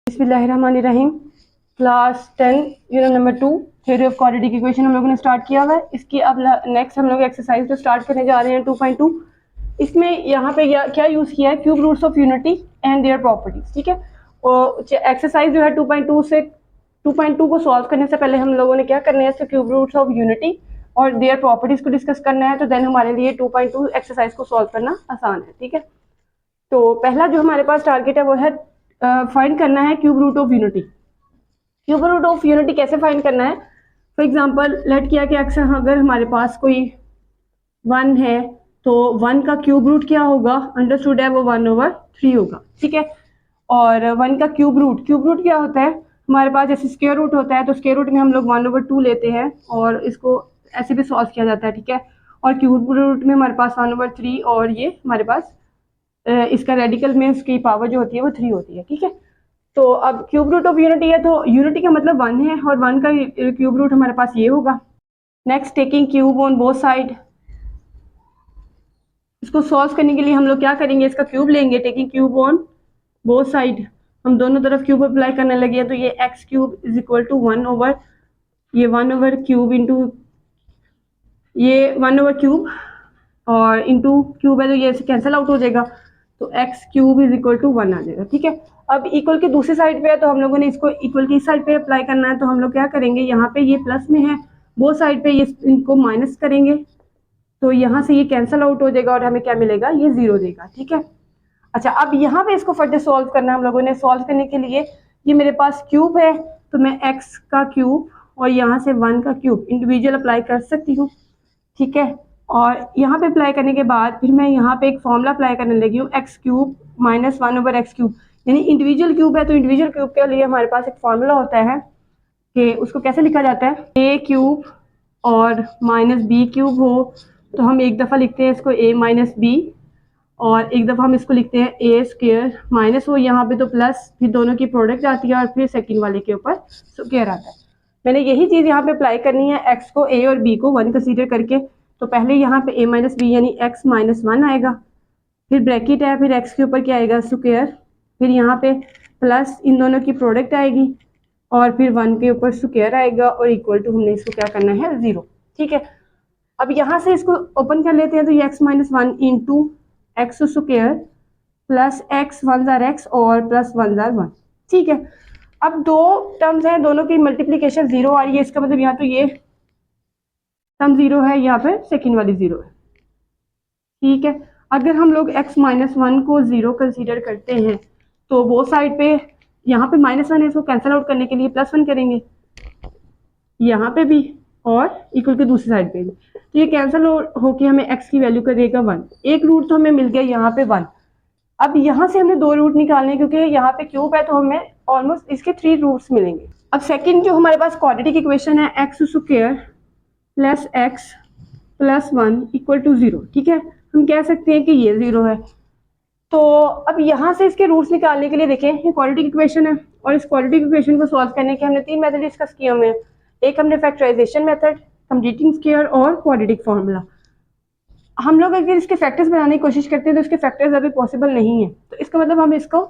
बिस्मिल्लाहिर्रहमानिर्रहीम। Class 10 unit number 2 theory of quadratic equation हम लोगों ने स्टार्ट किया हुआ है। इसकी अब नेक्स्ट हम लोग एक्सरसाइज जो स्टार्ट करने जा रहे हैं 2.2। इसमें यहाँ पे क्या यूज़ किया है, cube roots of unity and their properties. ठीक है, और एक्सरसाइज जो है 2.2 से 2.2 को सॉल्व करने से पहले हम लोगों ने क्या करना है, इसके क्यूब रूट्स ऑफ यूनिटी और देयर प्रॉपर्टीज को डिस्कस करना है। तो देन हमारे लिए 2.2 एक्सरसाइज को सॉल्व करना आसान है। ठीक है, तो पहला जो हमारे पास टारगेट है वो है फाइंड करना है cube root of unity. Cube root of unity कैसे फाइंड करना है? फॉर एग्जांपल लेट किया कि अक्सर अगर हमारे पास कोई 1 है तो 1 का क्यूब रूट क्या होगा, अंडरस्टूड है वो 1/3 होगा। ठीक है, और 1 का क्यूब रूट क्या होता है, हमारे पास जैसे स्क्वायर रूट होता है तो स्क्वायर रूट में हम लोग 1/2 लेते हैं और इसको ऐसे भी सॉल्व किया जाता है। ठीक है, और क्यूब रूट में हमारे पास 1/3 और ये हमारे पास इसका रेडिकल में इसकी पावर जो होती है वो 3 होती है। ठीक है, तो अब क्यूब रूट ऑफ यूनिटी है तो यूनिटी का मतलब 1 है और 1 का क्यूब रूट हमारे पास ये होगा। Next, taking cube on both side. इसको सॉल्व करने के लिए हम लोग क्या करेंगे, इसका क्यूब लेंगे। Taking cube on both side, हम दोनों तरफ क्यूब अप्लाई करने लगे हैं तो ये X cube is equal to 1/क्यूब इंटू ये 1/क्यूब और इंटू क्यूब है तो ये कैंसिल आउट हो जाएगा, तो x cube is equal to 1 आ जाएगा। ठीक है, अब इक्वल की दूसरी साइड पे है तो हम लोगों ने इसको इक्वल की इस साइड पे अप्लाई करना है। तो हम लोग क्या करेंगे, यहाँ पे ये प्लस में है, वो साइड पे ये इनको माइनस करेंगे तो यहाँ से ये कैंसिल आउट हो जाएगा और हमें क्या मिलेगा, ये 0 देगा। ठीक है, अच्छा अब यहाँ पे इसको फर्दर सॉल्व करना है हम लोगों ने। सॉल्व करने के लिए ये मेरे पास क्यूब है तो मैं एक्स का क्यूब और यहाँ से 1 का क्यूब इंडिविजुअल अप्लाई कर सकती हूँ। ठीक है, और यहाँ पे अप्लाई करने के बाद फिर मैं यहाँ पे एक फॉर्मूला अप्लाई करने लगी हूँ, एक्स क्यूब माइनस 1/एक्स क्यूब, यानी इंडिविजुअल क्यूब है तो इंडिविजुअल क्यूब के लिए हमारे पास एक फॉर्मूला होता है कि उसको कैसे लिखा जाता है, ए क्यूब और माइनस बी क्यूब हो तो हम एक दफ़ा लिखते हैं इसको a माइनस बी और एक दफ़ा हम इसको लिखते हैं ए स्क्वायर माइनस हो यहाँ पे तो प्लस, फिर दोनों की प्रोडक्ट आती है और फिर सेकंड वाले के ऊपर स्क्वायर आता है। मैंने यही चीज़ यहाँ पे अप्लाई करनी है, एक्स को a और b को 1 कंसीडर करके। तो पहले यहाँ पे a माइनस बी यानी x माइनस 1 आएगा, फिर ब्रैकेट है, फिर x के ऊपर क्या आएगा, स्क्वायर, फिर यहाँ पे प्लस इन दोनों की प्रोडक्ट आएगी और फिर 1 के ऊपर स्क्वायर आएगा और इक्वल टू हमने इसको क्या करना है, 0। ठीक है, अब यहाँ से इसको ओपन कर लेते हैं तो ये x minus 1 into x square plus x 1 jar x और प्लस 1 जार 1। ठीक है, अब दो टर्म्स हैं, दोनों की मल्टीप्लिकेशन 0 आ रही है, इसका मतलब यहाँ तो ये टर्म 0 है, यहाँ पे सेकेंड वाली 0 है। ठीक है, अगर हम लोग x माइनस 1 को 0 कंसीडर करते हैं तो वो साइड पे यहाँ पे -1 है, इसको कैंसिल आउट करने के लिए +1 करेंगे यहाँ पे भी और इक्वल के दूसरी साइड पे भी, तो ये कैंसिल होके हमें x की वैल्यू का देगा 1। एक रूट तो हमें मिल गया यहाँ पे 1। अब यहाँ से हमने 2 रूट निकालने हैं क्योंकि यहाँ पे क्यूब है तो हमें ऑलमोस्ट इसके 3 रूट्स मिलेंगे। अब सेकंड जो हमारे पास क्वाड्रेटिक इक्वेशन है, x square plus x plus 1 equal to 0। ठीक है, हम कह सकते हैं कि ये 0 है। तो अब यहाँ से इसके रूट्स निकालने के लिए देखें, ये क्वाड्रेटिक इक्वेशन है और इस क्वाड्रेटिक इक्वेशन को सॉल्व करने के हमने 3 मेथड डिस्कस किए हुए हैं। एक हमने फैक्टराइजेशन मेथड, कंप्लीटिंग स्क्वायर और क्वाड्रेटिक फार्मूला। हम लोग अगर इसके फैक्टर्स बनाने की कोशिश करते हैं तो इसके फैक्टर्स अभी पॉसिबल नहीं है, तो इसका मतलब हम इसको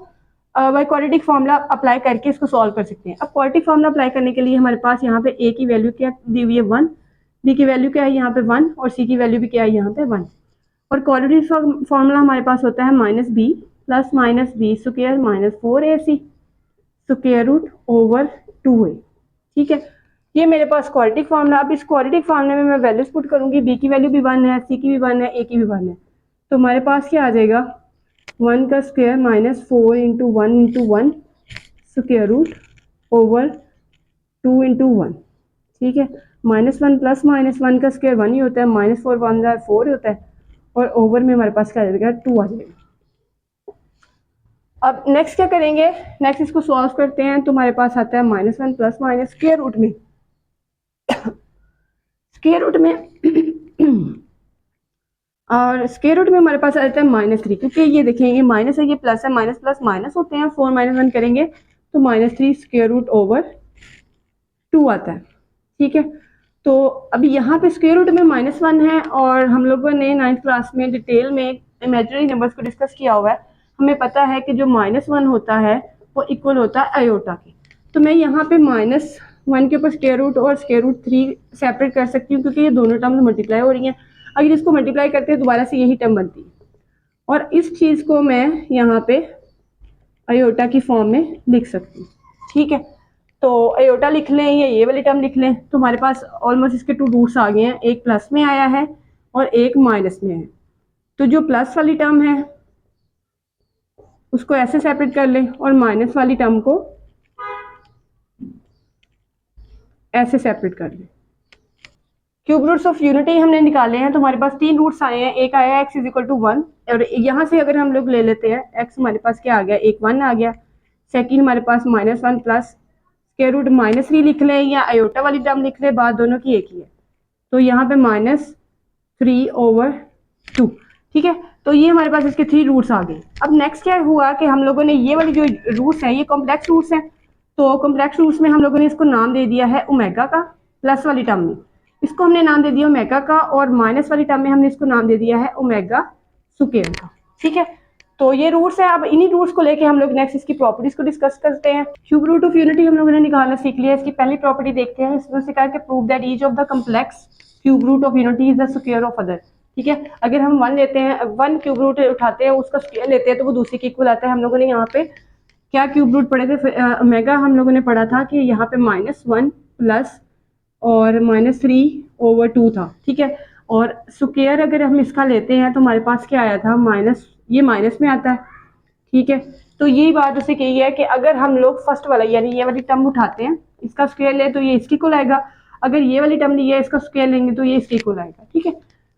बाय क्वाड्रेटिक फार्मूला अप्लाई करके इसको सॉल्व कर सकते हैं। अब क्वाड्रेटिक फार्मूला अप्लाई करने के लिए हमारे पास यहाँ पे a की वैल्यू क्या दी हुई है, 1, b की वैल्यू क्या है यहाँ पे 1 और c की वैल्यू भी क्या है यहाँ पे 1। और क्वाड्रेटिक फार्मूला हमारे पास होता है -b plus -b square minus 4ac square root over 2a। ठीक है, ये मेरे पास क्वाड्रेटिक फार्मूला। अब इस क्वाड्रेटिक फार्मूले में मैं वैल्यूज पुट करूंगी, b की वैल्यू भी 1 है, c की भी 1 है, a की भी 1 है, तो हमारे पास क्या आ जाएगा, 1 का square minus 4 into 1 into 1 square root over 2 into 1। ठीक है, -1 प्लस -1 का स्क्वायर 1 ही होता है, -4 1 जार 4 होता है और ओवर में हमारे पास क्या आ जाएगा, 2 आ जाएगा। अब नेक्स्ट क्या करेंगे, नेक्स्ट इसको सॉल्व करते हैं तो हमारे पास आता है -1 प्लस माइनस स्क्वायर रूट में स्क्वायर रूट में और स्क्वायर रूट में हमारे पास आता है -3, क्योंकि ये देखेंगे माइनस है, ये प्लस है, माइनस प्लस माइनस होते हैं, 4 - 1 करेंगे तो -3 स्क्वायर रूट ओवर 2 आता है। ठीक है, तो अभी यहाँ पे स्क्वायर रूट में -1 है और हम लोगों ने 9th क्लास में डिटेल में इमेजिनरी नंबर्स को डिस्कस किया हुआ है। हमें पता है कि जो -1 होता है वो इक्वल होता है आयोटा के। तो मैं यहाँ पे -1 के ऊपर स्क्वायर रूट और स्क्वायर रूट 3 सेपरेट कर सकती हूँ, क्योंकि ये दोनों टर्म मल्टीप्लाई हो रही हैं। अगर इसको मल्टीप्लाई करते हैं दोबारा से यही टर्म बनती है, और इस चीज़ को मैं यहाँ पे आयोटा की फॉर्म में लिख सकती हूँ। ठीक है, तो आयोटा लिख लें या ये वाली टर्म लिख लें, तो हमारे पास ऑलमोस्ट इसके 2 रूट्स आ गए हैं, एक प्लस में आया है और एक माइनस में है। तो जो प्लस वाली टर्म है उसको ऐसे सेपरेट कर लें और माइनस वाली टर्म को ऐसे सेपरेट कर लें। क्यूब रूट्स ऑफ यूनिटी हमने निकाले हैं, तो हमारे पास 3 रूट्स आए हैं। एक आया x इज इक्वल टू 1, और यहाँ से अगर हम लोग ले लेते हैं x, हमारे पास क्या आ गया, एक 1 आ गया। सेकेंड हमारे पास -1 प्लस स्क्वायर रूट -3 लिख लें या आयोटा वाली टर्म लिख लें, बात दोनों की एक ही है। तो यहाँ पे -3/2। ठीक है, तो ये हमारे पास इसके 3 रूट्स आ गए। अब नेक्स्ट क्या हुआ कि हम लोगों ने ये वाली जो रूट्स हैं ये कॉम्प्लेक्स रूट्स हैं, तो कॉम्प्लेक्स रूट्स में हम लोगों ने इसको नाम दे दिया है ओमेगा का। प्लस वाली टर्म में इसको हमने नाम दे दिया ओमेगा का, और माइनस वाली टर्म में हमने इसको नाम दे दिया है ओमेगा स्क्वायर का। ठीक है, तो ये रूट्स है। अब इन्हीं रूट्स को लेके हम लोग नेक्स्ट इसकी प्रॉपर्टीज को डिस्कस करते हैं। क्यूब रूट ऑफ यूनिटी हम लोगों ने निकालना सीख लिया। इसकी पहली प्रॉपर्टी देखते हैं। इसमें से कहा कि prove that each of the complex cube root of unity is the square of other. ठीक है, अगर हम 1 लेते हैं, 1 क्यूब रूट उठाते हैं, उसका स्क्वायर लेते हैं तो वो दूसरे के इक्वल आता है। हम लोगों ने यहाँ पे क्या क्यूब रूट पढ़े थे, ओमेगा हम लोगों ने पढ़ा था कि यहाँ पे -1 प्लस और -3/2 था। ठीक है, और स्क्वायर अगर हम इसका लेते हैं तो हमारे पास क्या आया था, ये माइनस में आता है। ठीक है, तो यही बात उसे कही है कि अगर हम लोग फर्स्ट वाला यानी ये वाली टर्म उठाते हैं, इसका स्क्वायर ले तो ये इसके इक्वल आएगा। अगर ये वाली टर्म ली है, इसका स्क्वायर लेंगे तो ये इसके इक्वल आएगा। ठीक है,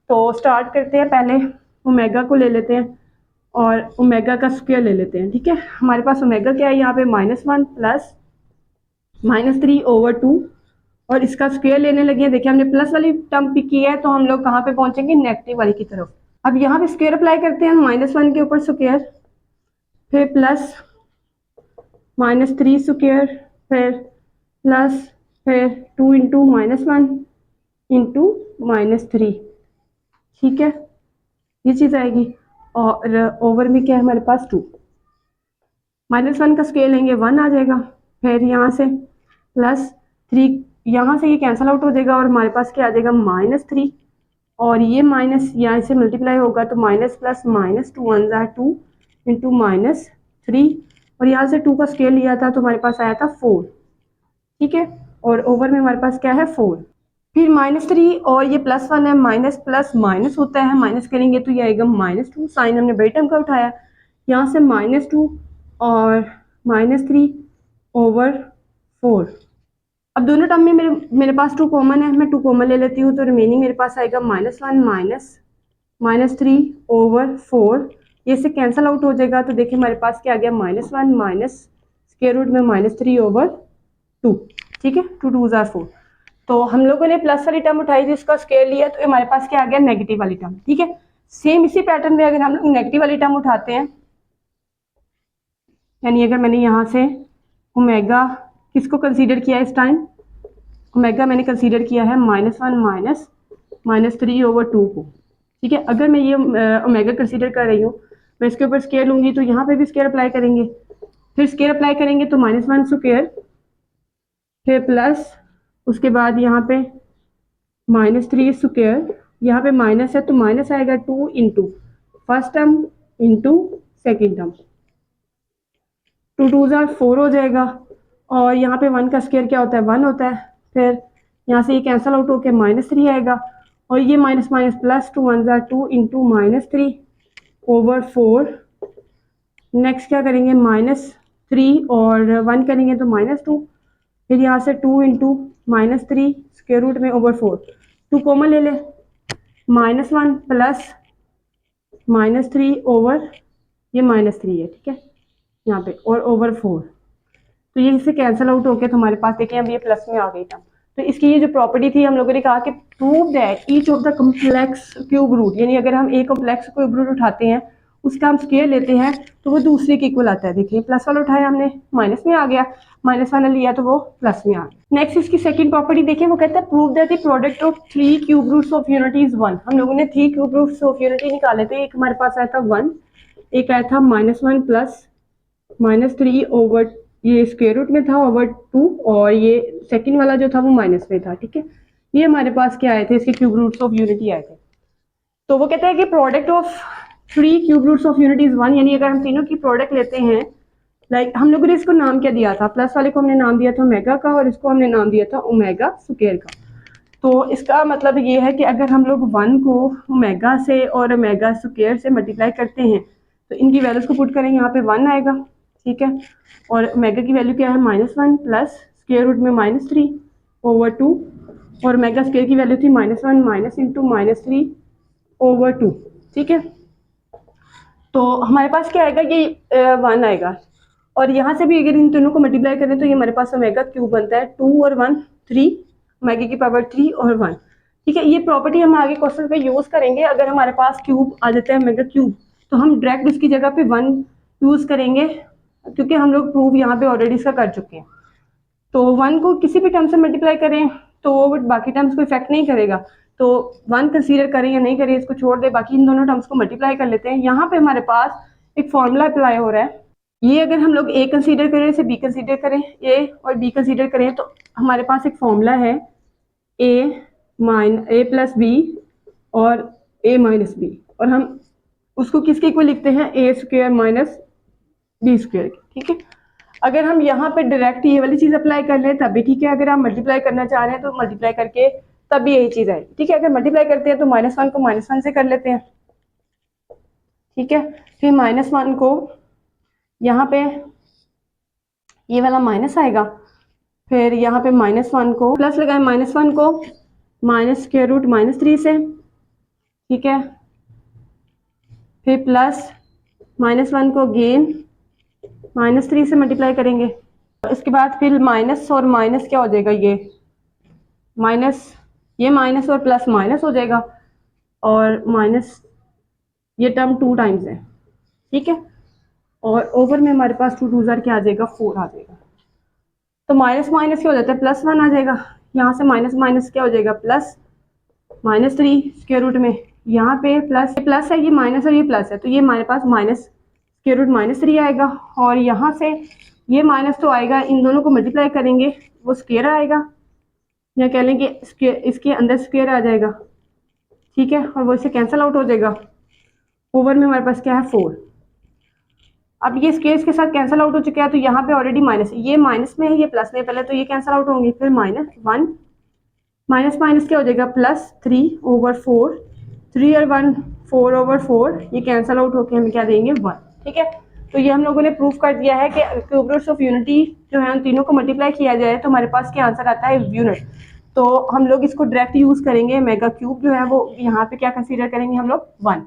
तो स्टार्ट करते हैं। पहले ओमेगा को ले लेते हैं और ओमेगा का स्क्वायर ले लेते हैं। ठीक है, हमारे पास ओमेगा क्या है यहाँ पे, -1 प्लस -3/2, और इसका स्क्वायर लेने लगे हैं। देखिए हमने प्लस वाली टर्म पिक की है, तो हम लोग कहाँ पे पहुंचेंगे, नेगेटिव वाली की तरफ। अब यहाँ पे स्क्वायर अप्लाई करते हैं, -1 के ऊपर स्क्वायर, फिर प्लस -3 स्क्वायर, फिर प्लस, फिर 2 इंटू -1 इंटू -3। ठीक है, ये चीज़ आएगी, और ओवर में क्या है हमारे पास 2। -1 का स्क्वायर लेंगे 1 आ जाएगा, फिर यहाँ से +3, यहाँ से ये कैंसिल आउट हो जाएगा और हमारे पास क्या आ जाएगा, -3, और ये माइनस यहाँ से मल्टीप्लाई होगा तो माइनस प्लस -2 1 ज़ा 2 इंटू -3, और यहाँ से 2 का स्केल लिया था तो हमारे पास आया था 4। ठीक है, और ओवर में हमारे पास क्या है 4, फिर -3, और ये +1 है, माइनस प्लस माइनस होता है, माइनस करेंगे तो ये आएगा -2। साइन हमने बड़ी टर्म का उठाया, यहाँ से -2 और -3/4। अब दोनों टर्म में मेरे पास 2 कॉमन है, मैं 2 कॉमन ले लेती हूँ, तो रिमेनिंग मेरे पास आएगा -1 -3/4। ये से कैंसिल आउट हो जाएगा, तो देखिए हमारे पास क्या आ गया, -1 माइनस स्क्वायर रूट में -3/2। ठीक है, 2 2 ज़ा 4। तो हम लोगों ने प्लस वाली टर्म उठाई थी, उसका स्क्वायर लिया, तो हमारे पास क्या आ गया, नेगेटिव वाली टर्म। ठीक है, सेम इसी पैटर्न में अगर हम लोग नेगेटिव वाली टर्म उठाते हैं, यानी अगर मैंने यहाँ से ओमेगा किसको कंसीडर किया इस टाइम, ओमेगा मैंने कंसीडर किया है -1 माइनस -3/2 को। ठीक है, अगर मैं ये ओमेगा कंसीडर कर रही हूँ, मैं इसके ऊपर स्क्वायर लूंगी तो यहाँ पे भी स्क्वायर अप्लाई करेंगे, फिर स्क्वायर अप्लाई करेंगे तो -1 स्क्वायर, फिर प्लस उसके बाद यहाँ पे -3 स्क्वायर, यहाँ पे माइनस है तो माइनस आएगा 2 into first term into second term, 2 2 ज़ा 4 हो जाएगा, और यहाँ पे 1 का स्क्वायर क्या होता है, 1 होता है। फिर यहाँ से ये कैंसिल आउट होकर -3 आएगा, और ये माइनस माइनस प्लस 2 1 ज़ा 2 इंटू -3/4। नेक्स्ट क्या करेंगे, -3 और 1 करेंगे तो -2, फिर यहाँ से 2 इंटू -3 स्क्वायर रूट में /4। 2 कॉमन ले ले, -1 प्लस -3 ओवर ये -3 है। ठीक है, यहाँ पे और /4, तो ये इससे कैंसिल आउट हो गया, तो हमारे पास देखिए अब ये प्लस में आ गई था। तो इसकी ये जो प्रॉपर्टी थी, हम लोगों ने कहा कि prove that each of the complex cube root, यानी अगर हम एक कॉम्प्लेक्स क्यूब रूट उठाते हैं, उसका हम स्क्वायर लेते हैं तो वो दूसरे के इक्वल आता है। देखिए प्लस वाला उठाया हमने, माइनस में आ गया, माइनस वाला लिया तो वो प्लस में आ गया। नेक्स्ट इसकी सेकंड प्रॉपर्टी देखिए, वो कहता है prove that the product of 3 cube roots of unity is 1। हम लोगों ने 3 क्यूब रूट्स ऑफ यूनिटी निकाले थे, एक हमारे पास आया था 1, एक आया था -1 प्लस -3 ओवर, ये स्क्वायर रूट में था ओवर 2, और ये सेकंड वाला जो था वो माइनस में था, ठीक है। ये हमारे पास क्या आए थे, इसके क्यूब रूट्स ऑफ यूनिटी आए थे। तो वो कहता है कि product of 3 cube roots of unity is 1, यानी अगर हम तीनों की प्रोडक्ट लेते हैं, लाइक हम लोगों ने इसको नाम क्या दिया था, प्लस वाले को हमने नाम दिया था ओमेगा का, और इसको हमने नाम दिया था ओमेगा स्क्वायर का। तो इसका मतलब ये है कि अगर हम लोग 1 को ओमेगा से और ओमेगा स्क्वायर से मल्टीप्लाई करते हैं तो इनकी वैल्यूज को पुट करें, यहाँ पे 1 आएगा, ठीक है। और ओमेगा की वैल्यू क्या है, -1 प्लस स्क्वायर रूट में -3 ओवर 2, और ओमेगा स्क्वायर की वैल्यू थी -1 माइनस इंटू -3 ओवर 2, ठीक है। तो हमारे पास क्या आएगा, ये 1 आएगा, और यहाँ से भी अगर इन दोनों को मल्टीप्लाई करें तो ये हमारे पास ओमेगा क्यूब बनता है, 2 और 1 3, ओमेगा की पावर 3 और 1, ठीक है। ये प्रॉपर्टी हम आगे क्वेश्चन पे यूज करेंगे। अगर हमारे पास क्यूब आ जाता है ओमेगा क्यूब, तो हम डायरेक्ट इसकी जगह पे 1 यूज करेंगे, क्योंकि हम लोग प्रूव यहाँ पे ऑलरेडी इसका कर चुके हैं। तो 1 को किसी भी टर्म से मल्टीप्लाई करें तो बाकी टर्म्स को इफेक्ट नहीं करेगा, तो 1 कंसीडर करें या नहीं करें इसको छोड़ दे, बाकी इन दोनों टर्म्स को मल्टीप्लाई कर लेते हैं। यहाँ पे हमारे पास एक फॉर्मूला अप्लाई हो रहा है, ये अगर हम लोग ए कंसीडर करें, इसे बी कंसीडर करें, ए और बी कंसीडर करें, तो हमारे पास एक फॉर्मूला है ए प्लस बी और ए माइनस बी, और हम उसको किसके इक्वल लिखते हैं, ए स्क्वायर माइनस बी स्क्वायर, ठीक है। अगर हम यहाँ पे डायरेक्ट ये वाली चीज अप्लाई कर लें तब भी ठीक है, अगर आप मल्टीप्लाई करना चाह रहे हैं तो मल्टीप्लाई करके तब भी यही चीज आएगी, ठीक है। अगर मल्टीप्लाई करते हैं तो -1 को -1 से कर लेते हैं, ठीक है। फिर -1 को यहाँ पे ये वाला माइनस आएगा, फिर यहाँ पे -1 को प्लस लगाए, -1 को माइनस स्क्वायर रूट -3 से, ठीक है। फिर प्लस -1 को गेन -3 से मल्टीप्लाई करेंगे, इसके बाद फिर माइनस और माइनस क्या हो जाएगा, ये माइनस, ये माइनस और प्लस माइनस हो जाएगा, और माइनस ये टर्म 2 टाइम्स है, ठीक है। और ओवर में हमारे पास 2 2 क्या आ जाएगा, 4 आ जाएगा। तो माइनस माइनस क्या हो जाता है, +1 आ जाएगा, यहाँ से माइनस माइनस क्या हो जाएगा, प्लस -3 स्क्वायर रूट में, यहाँ पे प्लस प्लस है, ये माइनस और ये प्लस है, तो ये हमारे पास माइनस स्क्वायर रूट -3 आएगा, और यहाँ से ये माइनस तो आएगा, इन दोनों को मल्टीप्लाई करेंगे वो स्क्वायर आएगा, या कह लें कि इसके अंदर स्क्वायर आ जाएगा, ठीक है, और वो इससे कैंसिल आउट हो जाएगा। ओवर में हमारे पास क्या है, 4। अब ये स्क्वायर के साथ कैंसिल आउट हो चुका है, तो यहाँ पे ऑलरेडी माइनस, ये माइनस में है ये प्लस में, पहले तो ये कैंसिल आउट होंगे, फिर -1 माइनस माइनस क्या हो जाएगा, +3 ओवर 4, 3 और 1 4 ओवर 4, ये कैंसिल आउट होके हमें क्या देंगे, 1, ठीक है। तो ये हम लोगों ने प्रूफ कर दिया है कि क्यूब रूट्स ऑफ यूनिटी जो है उन तीनों को मल्टीप्लाई किया जाए तो हमारे पास क्या आंसर आता है, यूनिट। तो हम लोग इसको डायरेक्ट यूज करेंगे, मेगा क्यूब जो है वो यहाँ पे क्या कंसीडर करेंगे हम लोग, 1।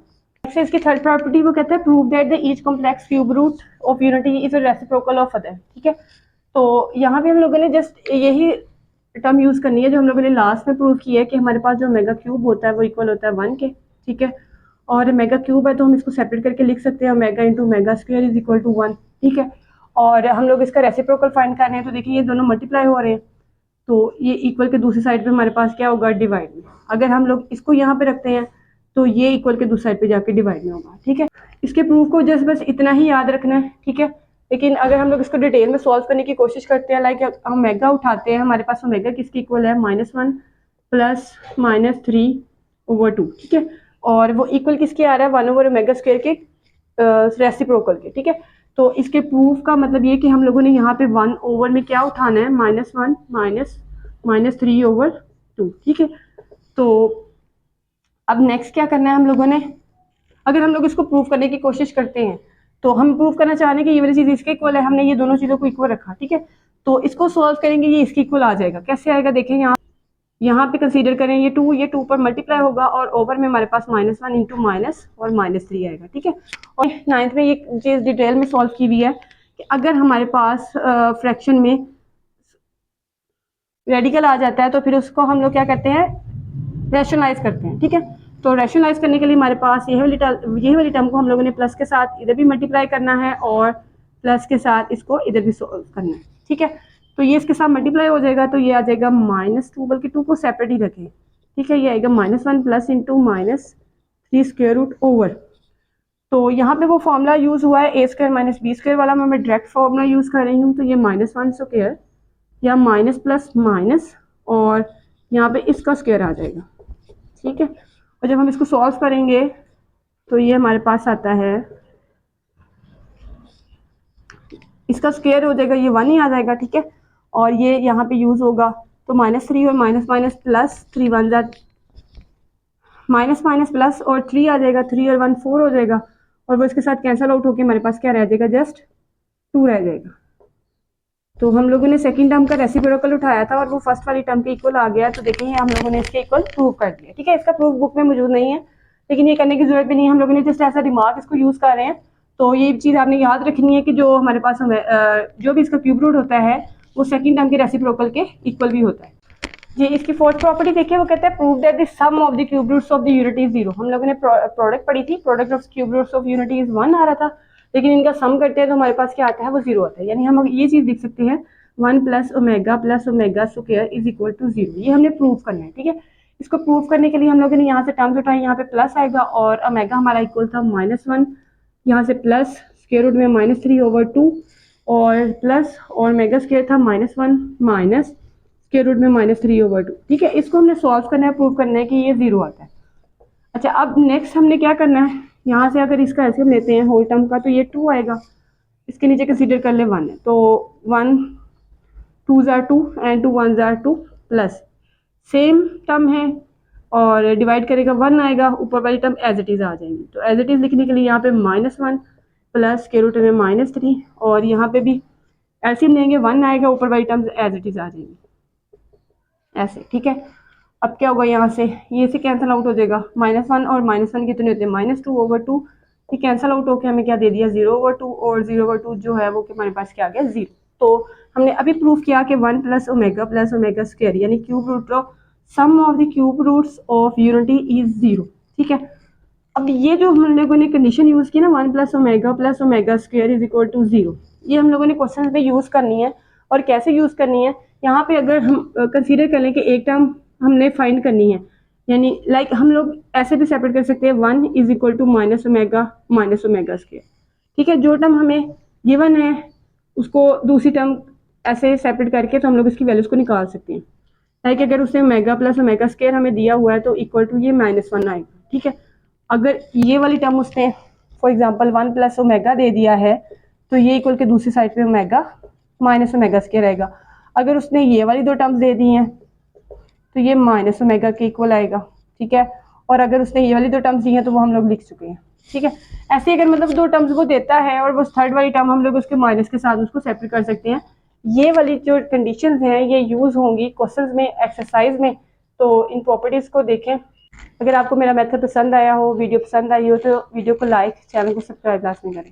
इसकी थर्ड प्रॉपर्टी वो कहता है prove that the each complex cube root of unity is a reciprocal of other, ठीक है। तो यहाँ पे हम लोगों ने जस्ट यही टर्म यूज करनी है जो हम लोगों ने लास्ट में प्रूव किया है कि हमारे पास जो मेगा क्यूब होता है वो इक्वल होता है 1 के, ठीक है। और मेगा क्यूब है तो हम इसको सेपरेट करके लिख सकते हैं, omega into omega square is equal to 1, ठीक है। और हम लोग इसका रेसिप्रोकल फाइंड कर रहे हैं, तो देखिए ये दोनों मल्टीप्लाई हो रहे हैं, तो ये इक्वल के दूसरी साइड पे हमारे पास क्या होगा, डिवाइड में। अगर हम लोग इसको यहाँ पे रखते हैं तो ये इक्वल के दूसरी साइड पे जाके डिवाइड में होगा, ठीक है। इसके प्रूफ को जस्ट बस इतना ही याद रखना है, ठीक है। लेकिन अगर हम लोग इसको डिटेल में सॉल्व करने की कोशिश करते हैं, लाइक हम मेगा उठाते हैं, हमारे पास मेगा किसके इक्वल है, -1 प्लस -3 ओवर 2, ठीक है। और वो इक्वल किसके आ रहा है, 1 ओवर ओमेगा स्क्वायर के रेसिप्रोकल के, ठीक है। तो इसके प्रूफ का मतलब ये कि हम लोगों ने यहाँ पे 1 ओवर में क्या उठाना है, -1 माइनस -3 ओवर 2, ठीक है। तो अब नेक्स्ट क्या करना है हम लोगों ने, अगर हम लोग इसको प्रूव करने की कोशिश करते हैं तो हम प्रूव करना चाह रहे हैं कि ये वाली चीज इसके इक्वल है, हमने ये दोनों चीजों को इक्वल रखा, ठीक है। तो इसको सॉल्व करेंगे, ये इसके इक्वल आ जाएगा, कैसे आएगा देखें, यहाँ पे कंसीडर करें, ये 2 पर मल्टीप्लाई होगा, और ओवर में हमारे पास -1 इंटू माइनस और -3 आएगा, ठीक है। और 9th में ये चीज डिटेल में सॉल्व की हुई है कि अगर हमारे पास फ्रैक्शन में रेडिकल आ जाता है तो फिर उसको हम लोग क्या करते हैं, रैशनलाइज करते हैं, ठीक है। तो रैशनलाइज करने के लिए हमारे पास यही वाली टर्म को हम लोगों ने प्लस के साथ इधर भी मल्टीप्लाई करना है, और प्लस के साथ इसको इधर भी सॉल्व करना है, ठीक है। तो ये इसके साथ मल्टीप्लाई हो जाएगा, तो ये आ जाएगा -2, बल्कि 2 को सेपरेट ही रखें, ठीक है। ये आएगा -1 plus into -3 square root over, तो यहाँ पे वो फॉर्मूला यूज़ हुआ है A square minus B square वाला, मैं डायरेक्ट फॉर्मूला यूज़ कर रही हूँ। तो ये -1 स्क्वायर या माइनस प्लस माइनस और यहाँ पे इसका स्क्वायर आ जाएगा, ठीक है। और जब हम इसको सॉल्व करेंगे तो ये हमारे पास आता है, इसका स्क्वायर हो जाएगा, ये 1 ही आ जाएगा, ठीक है। और ये यहाँ पे यूज़ होगा तो -3 और माइनस माइनस प्लस 3 1 ज़ा माइनस माइनस प्लस और 3 आ जाएगा, 3 और 1 4 हो जाएगा और वो इसके साथ कैंसिल आउट होके हमारे पास क्या रह जाएगा, जस्ट 2 रह जाएगा। तो हम लोगों ने सेकंड टर्म का रेसिप्रोकल उठाया था और वो फर्स्ट वाली टर्म के इक्वल आ गया, तो देखेंगे हम लोगों ने इसके इक्वल प्रूव कर दिया, ठीक है। इसका प्रूफ बुक में मौजूद नहीं है, लेकिन ये करने की जरूरत भी नहीं है, हम लोगों ने जस्ट ऐसा रिमार्क इसको यूज़ कर रहे हैं। तो ये चीज़ आपने याद रखनी है कि जो हमारे पास जो भी इसका क्यूब रूट होता है वो सेकंड टर्म के रेसिप्रोकल के इक्वल भी होता है। जी, इसकी फोर्थ प्रॉपर्टी देखिए, वो कहता है prove that the sum of the cube roots of the unity is 0। हम लोगों ने प्रोडक्ट पढ़ी थी, product of cube roots of unity is 1 आ रहा था, लेकिन इनका सम करते हैं तो हमारे पास क्या आता है, वो 0 आता है। यानी हम ये चीज़ लिख सकते हैं 1 plus omega square is equal to 0। ये हमने प्रूव करना है, ठीक है। इसको प्रूव करने के लिए हम लोगों ने यहाँ से टर्म्स उठाई, यहाँ पे प्लस आएगा और ओमेगा हमारा इक्वल था -1, यहाँ से प्लस स्क्वायर रूट में -3/2 और प्लस और ओमेगा स्क्वायर था -1 माइनस स्क्वायर रूट में -3/2, ठीक है। इसको हमने सॉल्व करना है, प्रूव करना है कि ये 0 आता है। अच्छा, अब नेक्स्ट हमने क्या करना है, यहाँ से अगर इसका एलसीएम लेते हैं होल टर्म का तो ये 2 आएगा, इसके नीचे कंसीडर कर ले 1 है, तो 1 2 ज़ा 2 एंड 2 1 ज़ा 2 प्लस सेम टर्म है और डिवाइड करेगा 1 आएगा, ऊपर वाली टर्म एज इट इज़ आ जाएंगी। तो एज इट इज़ लिखने के लिए यहाँ पे -1 प्लस स्क्वायर रूट में -3 और यहाँ पे भी एलसीएम लेंगे 1 आएगा, ऊपर वाली टर्म एज इट इज़ आ जाएंगी ऐसे, ठीक है। अब क्या होगा, यहाँ से ये से कैंसिल आउट हो जाएगा, -1 और -1 कितने होते हैं, -2/2। ये कैंसिल आउट होकर हमें क्या दे दिया, 0/2 और 0/2 जो है वो कि हमारे पास क्या आ गया, 0। तो हमने अभी प्रूफ किया कि 1 प्लस ओमेगा स्क्वायर यानी cube root of sum of the cube roots of unity is 0, ठीक है। अब ये जो हम लोगों ने कंडीशन यूज़ की ना, 1 plus omega square is equal to 0, ये हम लोगों ने क्वेश्चन में यूज़ करनी है। और कैसे यूज़ करनी है, यहाँ पे अगर हम कंसीडर कर लें कि एक टर्म हमने फाइंड करनी है, यानी लाइक हम लोग ऐसे भी सेपरेट कर सकते हैं 1 is equal to -omega square, ठीक है। जो टर्म हमें गिवन है उसको दूसरी टर्म ऐसे सेपरेट करके तो हम लोग इसकी वैल्यूज़ को निकाल सकते हैं। लाइक अगर उसने ओमेगा प्लस ओमेगा स्क्वायर हमें दिया हुआ है तो इक्वल टू ये -1 आएगा, ठीक है। अगर ये वाली टर्म उसने फॉर एग्जांपल 1 प्लस ओमेगा दे दिया है तो ये इक्वल के दूसरी साइड पे ओमेगा माइनस ओमेगा स्क्वायर आएगा। अगर उसने ये वाली दो टर्म्स दे दी हैं तो ये माइनस ओमेगा के इक्वल आएगा, ठीक है। और अगर उसने ये वाली दो टर्म्स दी हैं तो वो हम लोग लिख चुके हैं, ठीक है। ऐसे अगर मतलब दो टर्म्स वो देता है और वो थर्ड वाली टर्म हम लोग उसके माइनस के साथ उसको सेपरेट कर सकते हैं। ये वाली जो कंडीशंस हैं ये यूज़ होंगी क्वेश्चंस में, एक्सरसाइज में। तो इन प्रॉपर्टीज़ को देखें। अगर आपको मेरा मेथड पसंद आया हो, वीडियो पसंद आई हो तो वीडियो को लाइक, चैनल को सब्सक्राइब लाजमी करें।